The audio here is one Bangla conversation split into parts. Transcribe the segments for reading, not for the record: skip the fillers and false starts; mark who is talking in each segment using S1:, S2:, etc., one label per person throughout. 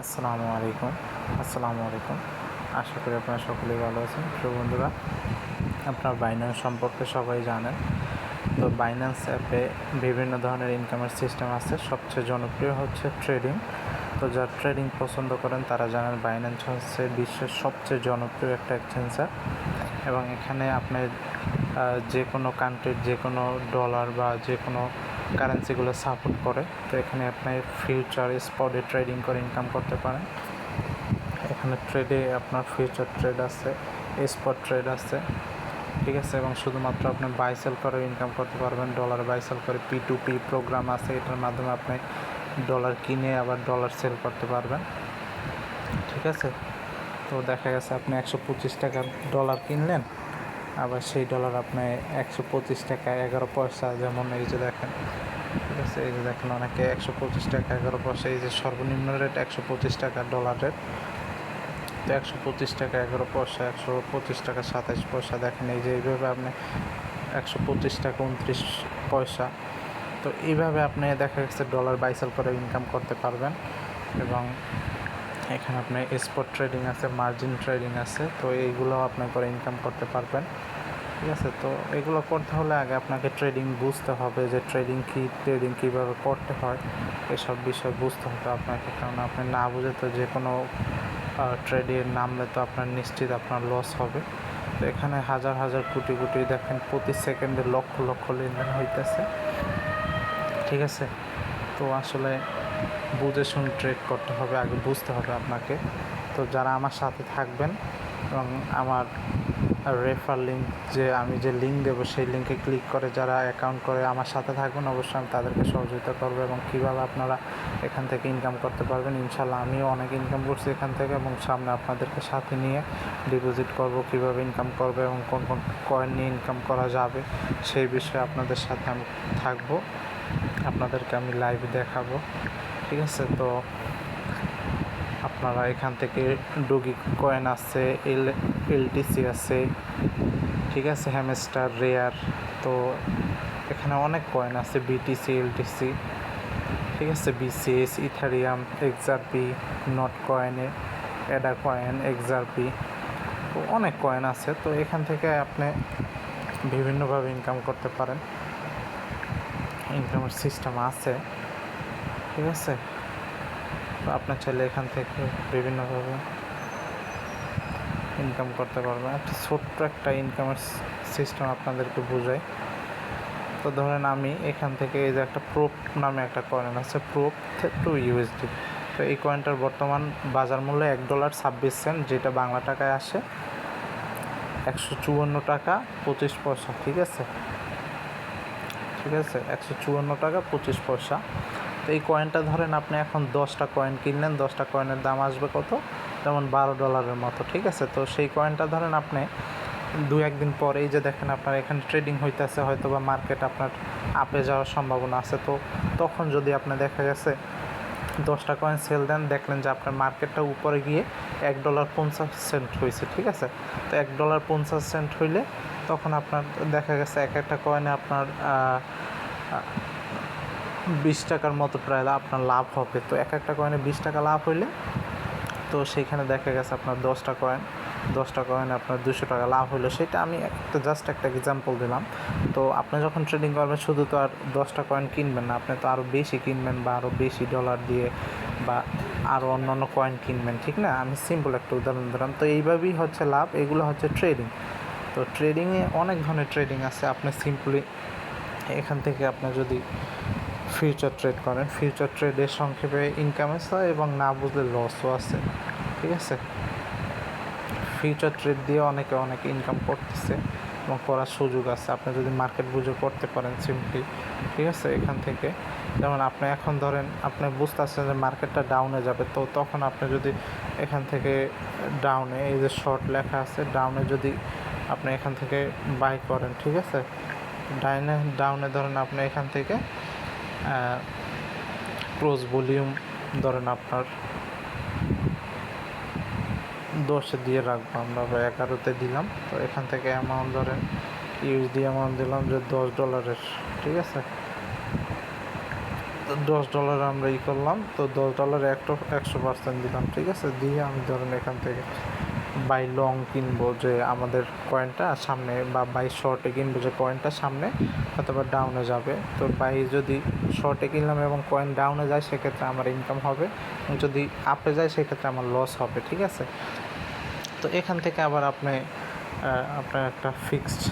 S1: আসসালামু আলাইকুম। আশা করি আপনারা সকলেই ভালো আছেন। প্রিয় বন্ধুরা, আপনার বাইন্যান্স সম্পর্কে সবাই জানেন। তো বাইন্যান্স অ্যাপে বিভিন্ন ধরনের ইনকামের সিস্টেম আছে। সবচেয়ে জনপ্রিয় হচ্ছে ট্রেডিং। তো যারা ট্রেডিং পছন্দ করেন তারা জানেন বাইন্যান্স হচ্ছে বিশ্বের সবচেয়ে জনপ্রিয় একটা এক্সচেঞ্জার, এবং এখানে আপনি যে কোনো কান্ট্রির যে কোনো ডলার বা যে কোনো কারেন্সিগুলো সাপোর্ট করে। তো এখানে আপনি ফিউচার স্পটে ট্রেডিং করে ইনকাম করতে পারেন। এখানে ট্রেডে আপনার ফিউচার ট্রেড আছে, স্পট ট্রেড আছে, ঠিক আছে, এবং শুধুমাত্র আপনি বাই সেল করে ইনকাম করতে পারবেন। ডলার বাই সেল করে P2P প্রোগ্রাম আছে, এটার মাধ্যমে আপনি ডলার কিনে আবার ডলার সেল করতে পারবেন, ঠিক আছে। তো দেখা গেছে আপনি 125 টাকার ডলার কিনলেন, আবার সেই ডলার আপনি 125 টাকা 11 পয়সা, যেমন এই যে দেখেন, ঠিক আছে, এই যে দেখেন অনেকে 125 টাকা 11 পয়সা, এই যে সর্বনিম্ন রেট 125 টাকা ডলার রেট। তো 125 টাকা 11 পয়সা, 125 টাকা 27 পয়সা, দেখেন এই যে এইভাবে আপনি 125 টাকা 29 পয়সা। তো এইভাবে আপনি দেখা গেছে ডলার বাই সেল করে ইনকাম করতে পারবেন। এবং এখানে আপনি স্পট ট্রেডিং আছে, মার্জিন ট্রেডিং আছে, তো এইগুলো আপনি করে ইনকাম করতে পারবেন, ঠিক আছে। তো এগুলো করতে হলে আগে আপনাকে ট্রেডিং বুঝতে হবে, যে ট্রেডিং কীভাবে করতে হয়, এসব বিষয় বুঝতে হবে আপনাকে। কারণ আপনি না বুঝে তো যে কোনো ট্রেডে নামলে তো আপনার নিশ্চিত আপনার লস হবে। তো এখানে হাজার হাজার কোটি কোটি, দেখেন প্রতি সেকেন্ডে লক্ষ লক্ষ লেনদেন হইতেছে, ঠিক আছে। তো আসলে বুঝে শুনে ট্রেড করতে হবে, আগে বুঝতে হবে আপনাকে। তো যারা আমার সাথে থাকবেন এবং আমার রেফার লিঙ্ক, যে আমি যে লিঙ্ক দেবো সেই লিঙ্কে ক্লিক করে যারা অ্যাকাউন্ট করে আমার সাথে থাকবেন, অবশ্যই আমি তাদেরকে সহযোগিতা করবো, এবং কীভাবে আপনারা এখান থেকে ইনকাম করতে পারবেন। ইনশাল্লাহ আমিও অনেক ইনকাম করছি এখান থেকে, এবং সামনে আপনাদেরকে সাথে নিয়ে ডিপোজিট করব, কীভাবে ইনকাম করবে এবং কোন কোন কয়েন নিয়ে ইনকাম করা যাবে সেই বিষয়ে আপনাদের সাথে আমি থাকবো, আপনাদেরকে আমি লাইভে দেখাবো, ঠিক আছে। তো আপনারা এখান থেকে ডগি কয়েন আছে, এলটিসি আছে, ঠিক আছে, হ্যামস্টার, রেয়ার, তো এখানে অনেক কয়েন আছে, বিটিসি, এলটিসি, ঠিক আছে, বিসিএস, ইথারিয়াম, এক্সআরপি, নট কয়েনে, অ্যাডা কয়েন, এক্সআরপি, তো অনেক কয়েন আছে। তো এখান থেকে আপনি বিভিন্নভাবে ইনকাম করতে পারেন, ইনকামের সিস্টেম আছে, ঠিক আছে। তো আপনার চাইলে এখান থেকে বিভিন্নভাবে ইনকাম করতে পারবেন। একটা ছোট্ট একটা ইনকামের সিস্টেম আপনাদেরকে বোঝাই। তো ধরেন আমি এখান থেকে এই যে একটা প্রোপ নামে একটা কয়েন আছে, প্রোপ $2। তো এই কয়েনটার বর্তমান বাজার মূল্য $1.26, যেটা বাংলা টাকায় আসে 154 টাকা 25 পয়সা, ঠিক আছে, 154 টাকা 25 পয়সা। তো এই কয়েনটা ধরেন আপনি এখন 10টা কয়েন কিনলেন, 10টা কয়েনের দাম আসবে কত, যেমন $12 মতো, ঠিক আছে। তো সেই কয়েনটা ধরেন আপনি 2-1 দিন পর, এই যে দেখেন আপনার এখানে ট্রেডিং হইতেছে, হয়তো বা মার্কেট আপনার আপে যাওয়ার সম্ভাবনা আছে। তো তখন যদি আপনি দেখা গেছে 10টা কয়েন সেল দেন, দেখলেন যে আপনার মার্কেটটা উপরে গিয়ে $1.50 হয়েছে, ঠিক আছে। তো $1.50 হইলে তখন আপনার দেখা গেছে এক একটা কয়েনে আপনার 20 টাকার মতো প্রায় আপনার লাভ হবে। তো এক একটা কয়েনে 20 টাকা লাভ হইলে, তো সেইখানে দেখা গেছে আপনার 10টা কয়েনে আপনার 200 টাকা লাভ হলো। সেটা আমি জাস্ট একটা এক্সাম্পল দিলাম। তো আপনি যখন ট্রেডিং করবেন, শুধু তো আর 10টা কয়েন কিনবেন না, আপনি তো আরও বেশি কিনবেন, বা আরও বেশি ডলার দিয়ে, বা আরও অন্য কয়েন কিনবেন, ঠিক না। আমি সিম্পল একটা উদাহরণ দিলাম। তো এইভাবেই হচ্ছে লাভ, এগুলো হচ্ছে ট্রেডিং। তো ট্রেডিংয়ে অনেক ধরনের ট্রেডিং আছে। আপনি সিম্পলি এখান থেকে আপনি যদি ফিউচার ট্রেড করেন, ফিউচার ট্রেডের সংক্ষেপে ইনকাম আছে, এবং না বুঝলে লসও আছে, ঠিক আছে। ফিউচার ট্রেড দিয়ে অনেকে অনেক ইনকাম করতেছে এবং করার সুযোগ আছে, আপনি যদি মার্কেট বুঝে করতে পারেন সিম্পলি, ঠিক আছে। এখান থেকে যেমন আপনি এখন ধরেন আপনি বুঝতেছেন যে মার্কেটটা ডাউনে যাবে, তো তখন আপনি যদি এখান থেকে ডাউনে, এই যে শর্ট লেখা আছে, ডাউনে যদি আপনি এখান থেকে বাই করেন, ঠিক আছে, ডাউনে ধরেন আপনি এখান থেকে ক্লোজ ভলিউম ধরেন আপনার 10-এ দিয়ে রাখবো আমরা, বা 11-তে দিলাম। তো এখান থেকে অ্যামাউন্ট ধরেন ইউএসডি অ্যামাউন্ট দিলাম যে $10, ঠিক আছে। তো $10 আমরা করলাম, তো $10 $100% দিলাম, ঠিক আছে। দিয়ে আমি ধরেন এখান থেকে বাই লং কিনবো, যে আমাদের কয়েনটা সামনে, বা বাই শর্টে কিনবো যে কয়েনটা সামনে অথবা ডাউনে যাবে। তো বাই যদি শর্টে কিনলাম এবং কয়েন ডাউনে যায় সেক্ষেত্রে আমার ইনকাম হবে, এবং যদি আপে যায় সেক্ষেত্রে আমার লস হবে, ঠিক আছে। তো এখান থেকে আবার আপনার একটা ফিক্সড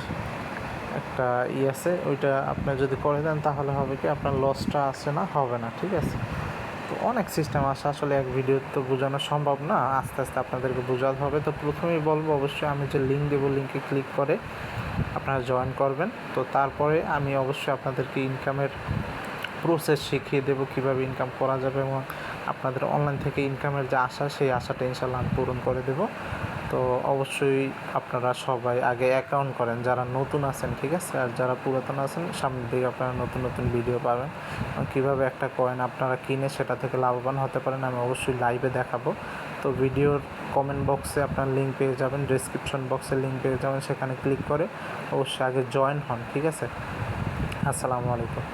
S1: একটা আছে, ওইটা আপনি যদি করে দেন তাহলে হবে কি আপনার লসটা আসে না, হবে না, ঠিক আছে। তো অনেক সিস্টেম আছে, আসলে এক ভিডিও তো বোঝানো সম্ভব না, আস্তে আস্তে আপনাদেরকে বোঝাতে হবে। তো প্রথমেই বলবো অবশ্যই আমি যে লিঙ্ক দেবো, লিঙ্কে ক্লিক করে আপনারা জয়েন করবেন। তো তারপরে আমি অবশ্যই আপনাদেরকে ইনকামের প্রসেস শিখিয়ে দেবো, কীভাবে ইনকাম করা যাবে, এবং আপনাদের অনলাইন থেকে ইনকামের যে আশা, সেই আশাটা ইনশাল্লাহ আমি পূরণ করে দেবো। তো অবশ্যই আপনারা সবাই আগে অ্যাকাউন্ট করেন, যারা নতুন আছেন, ঠিক আছে। আর যারা পুরাতন আছেন, সামনের দিকে আপনারা নতুন নতুন ভিডিও পাবেন, কীভাবে একটা কয়েন আপনারা কিনে সেটা থেকে লাভবান হতে পারেন, আমি অবশ্যই লাইভে দেখাবো। তো ভিডিওর কমেন্ট বক্সে আপনার লিঙ্ক পেয়ে যাবেন, ডেসক্রিপশন বক্সে লিঙ্ক পেয়ে যাবেন, সেখানে ক্লিক করে অবশ্যই আগে জয়েন হন, ঠিক আছে। আসসালামু আলাইকুম।